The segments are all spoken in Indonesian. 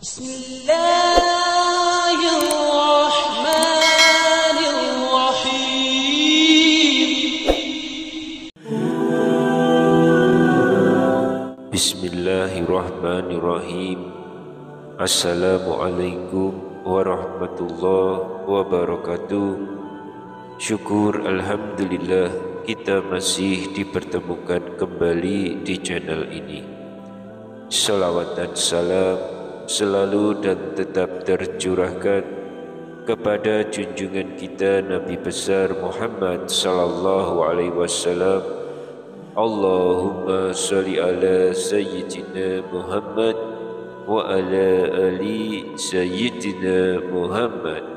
Bismillahirrahmanirrahim. Assalamualaikum warahmatullahi wabarakatuh. Syukur alhamdulillah kita masih dipertemukan kembali di channel ini. Salawat dan salam selalu dan tetap tercurahkan kepada junjungan kita Nabi besar Muhammad sallallahu alaihi wasallam. Allahumma sholli ala sayyidina Muhammad wa ala ali sayyidina Muhammad.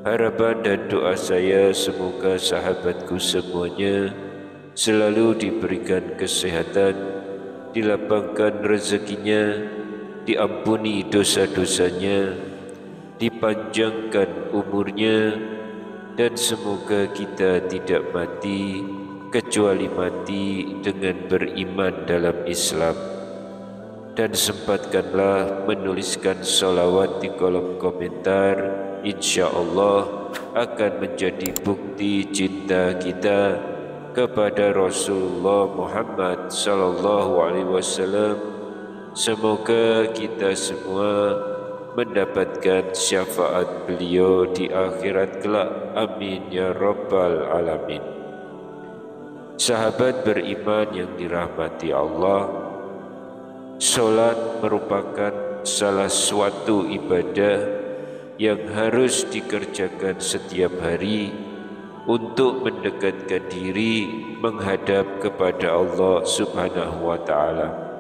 Harapan dan doa saya semoga sahabatku semuanya selalu diberikan kesehatan, dilapangkan rezekinya, diampuni dosa-dosanya, dipanjangkan umurnya, dan semoga kita tidak mati kecuali mati dengan beriman dalam Islam. Dan sempatkanlah menuliskan salawat di kolom komentar, insyaallah akan menjadi bukti cinta kita kepada Rasulullah Muhammad sallallahu alaihi wasallam. Semoga kita semua mendapatkan syafaat beliau di akhirat kelak. Amin ya rabbal alamin. Sahabat beriman yang dirahmati Allah, salat merupakan salah suatu ibadah yang harus dikerjakan setiap hari untuk mendekatkan diri menghadap kepada Allah Subhanahu wa ta'ala.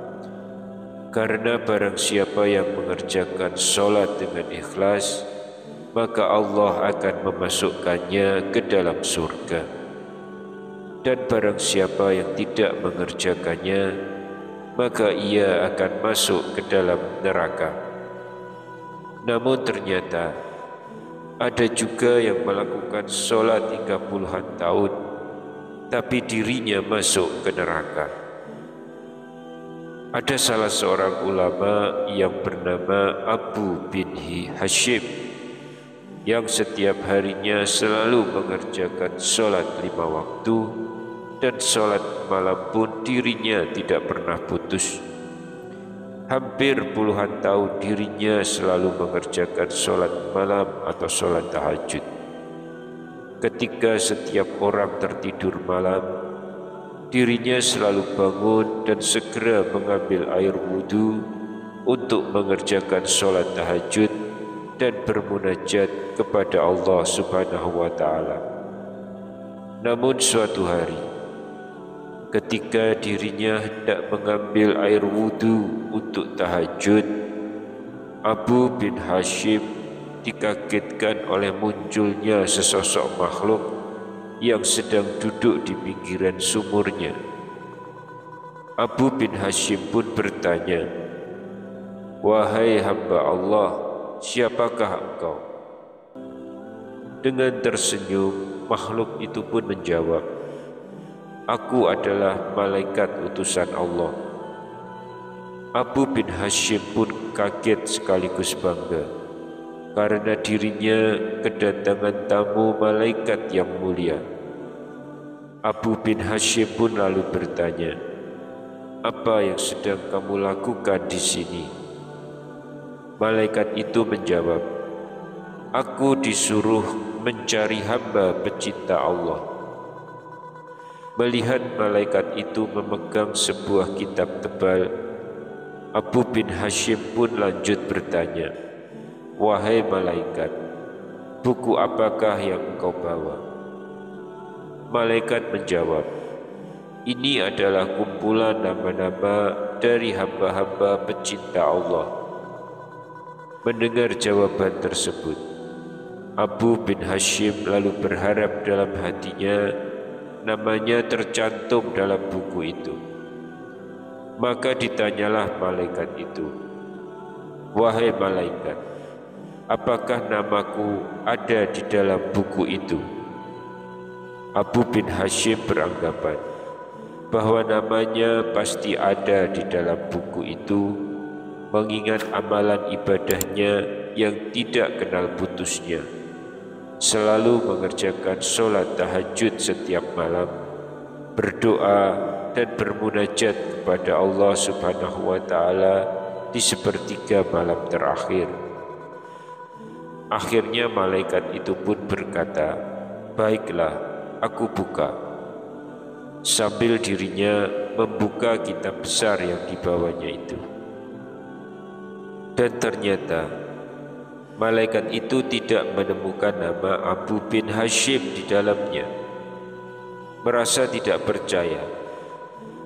Karena barang siapa yang mengerjakan salat dengan ikhlas, maka Allah akan memasukkannya ke dalam surga. Dan barang siapa yang tidak mengerjakannya, maka ia akan masuk ke dalam neraka. Namun ternyata ada juga yang melakukan sholat hingga puluhan tahun, tapi dirinya masuk ke neraka. Ada salah seorang ulama yang bernama Abu bin Hashim yang setiap harinya selalu mengerjakan sholat 5 waktu, dan sholat malam pun dirinya tidak pernah putus. Hampir puluhan tahun dirinya selalu mengerjakan sholat malam atau sholat tahajud. Ketika setiap orang tertidur malam, dirinya selalu bangun dan segera mengambil air wudhu untuk mengerjakan sholat tahajud dan bermunajat kepada Allah Subhanahu wa ta'ala. Namun suatu hari, ketika dirinya hendak mengambil air wudhu untuk tahajud, Abu bin Hashim dikagetkan oleh munculnya sesosok makhluk yang sedang duduk di pinggiran sumurnya. Abu bin Hashim pun bertanya, "Wahai hamba Allah, siapakah engkau?" Dengan tersenyum, makhluk itu pun menjawab, "Aku adalah malaikat utusan Allah." Abu bin Hashim pun kaget sekaligus bangga, karena dirinya kedatangan tamu malaikat yang mulia. Abu bin Hashim pun lalu bertanya, "Apa yang sedang kamu lakukan di sini?" Malaikat itu menjawab, "Aku disuruh mencari hamba pecinta Allah." Melihat malaikat itu memegang sebuah kitab tebal, Abu bin Hashim pun lanjut bertanya, "Wahai malaikat, buku apakah yang engkau bawa?" Malaikat menjawab, "Ini adalah kumpulan nama-nama dari hamba-hamba pecinta Allah." Mendengar jawaban tersebut, Abu bin Hashim lalu berharap dalam hatinya namanya tercantum dalam buku itu. Maka ditanyalah malaikat itu, "Wahai malaikat, apakah namaku ada di dalam buku itu?" Abu bin Hashim beranggapan bahwa namanya pasti ada di dalam buku itu, mengingat amalan ibadahnya yang tidak kenal putusnya, selalu mengerjakan sholat tahajud setiap malam, berdoa dan bermunajat kepada Allah Subhanahu wa Ta'ala di sepertiga malam terakhir. Akhirnya malaikat itu pun berkata, "Baiklah, aku buka." Sambil dirinya membuka kitab besar yang dibawanya itu. Dan ternyata malaikat itu tidak menemukan nama Abu bin Hashim di dalamnya. Merasa tidak percaya,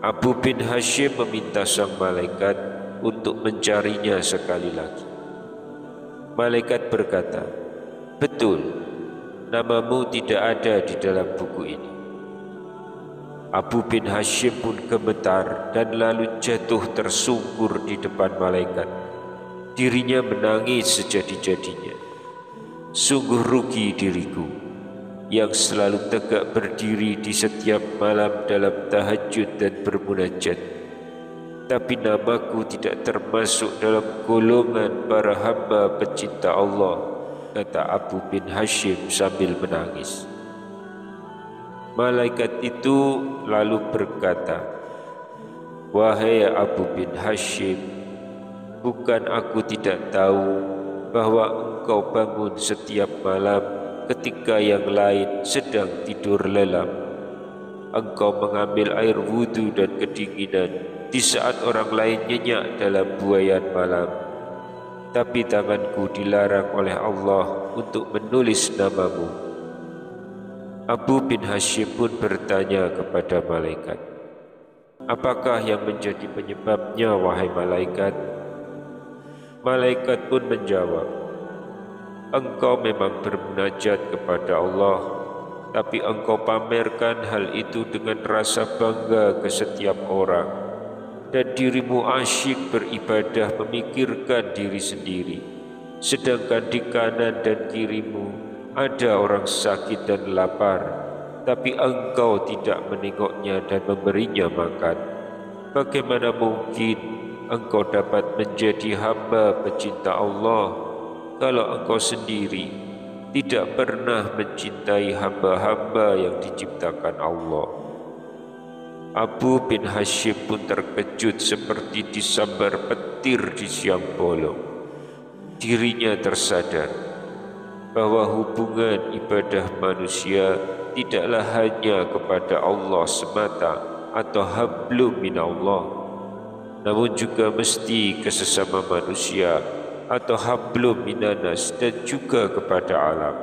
Abu bin Hashim meminta sang malaikat untuk mencarinya sekali lagi. Malaikat berkata, "Betul, namamu tidak ada di dalam buku ini." Abu bin Hashim pun gemetar dan lalu jatuh tersungkur di depan malaikat. Dirinya menangis sejadi-jadinya. "Sungguh rugi diriku yang selalu tegak berdiri di setiap malam dalam tahajud dan bermunajat, tapi namaku tidak termasuk dalam golongan para hamba pecinta Allah," kata Abu bin Hashim sambil menangis. Malaikat itu lalu berkata, "Wahai Abu bin Hashim, bukan aku tidak tahu bahwa engkau bangun setiap malam ketika yang lain sedang tidur lelap. Engkau mengambil air wudhu dan kedinginan di saat orang lain nyenyak dalam buaian malam. Tapi tanganku dilarang oleh Allah untuk menulis namamu." Abu bin Hashim pun bertanya kepada malaikat, "Apakah yang menjadi penyebabnya, wahai malaikat?" Malaikat pun menjawab, "Engkau memang bermunajat kepada Allah, tapi engkau pamerkan hal itu dengan rasa bangga ke setiap orang, dan dirimu asyik beribadah memikirkan diri sendiri, sedangkan di kanan dan kirimu ada orang sakit dan lapar, tapi engkau tidak menengoknya dan memberinya makan. Bagaimana mungkin engkau dapat menjadi hamba pecinta Allah kalau engkau sendiri tidak pernah mencintai hamba-hamba yang diciptakan Allah?" Abu bin Hashim pun terkejut seperti disambar petir di siang bolong. Dirinya tersadar bahwa hubungan ibadah manusia tidaklah hanya kepada Allah semata atau hablum minallah, namun juga mesti ke sesama manusia atau hablum minanas dan juga kepada alam.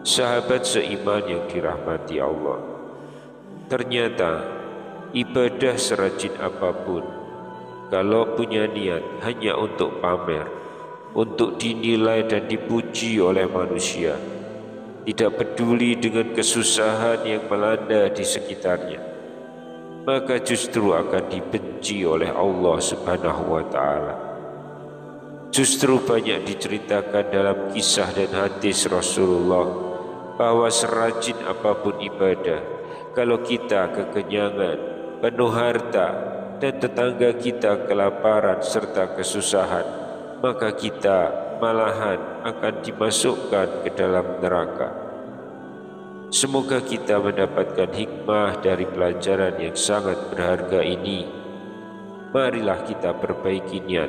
Sahabat seiman yang dirahmati Allah, ternyata ibadah serajin apapun, kalau punya niat hanya untuk pamer, untuk dinilai dan dipuji oleh manusia, tidak peduli dengan kesusahan yang melanda di sekitarnya, maka justru akan dibenci oleh Allah Subhanahu wa Ta'ala. Justru banyak diceritakan dalam kisah dan hadis Rasulullah bahwa serajin apapun ibadah, kalau kita kekenyangan, penuh harta, dan tetangga kita kelaparan serta kesusahan, maka kita malahan akan dimasukkan ke dalam neraka. Semoga kita mendapatkan hikmah dari pelajaran yang sangat berharga ini. Marilah kita perbaiki niat.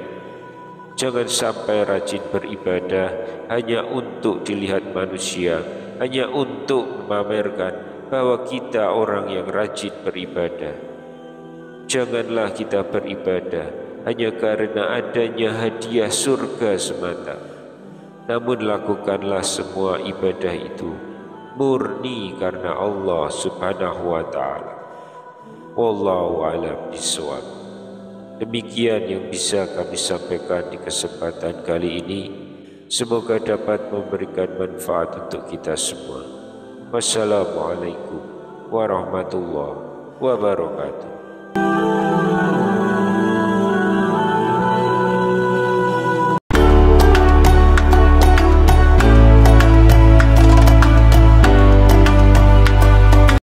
Jangan sampai rajin beribadah hanya untuk dilihat manusia, hanya untuk memamerkan bahwa kita orang yang rajin beribadah. Janganlah kita beribadah hanya karena adanya hadiah surga semata, namun lakukanlah semua ibadah itu murni karena Allah Subhanahu wa Ta'ala. Wallahu a'lam bishawab. Demikian yang bisa kami sampaikan di kesempatan kali ini. Semoga dapat memberikan manfaat untuk kita semua. Wassalamualaikum warahmatullahi wabarakatuh.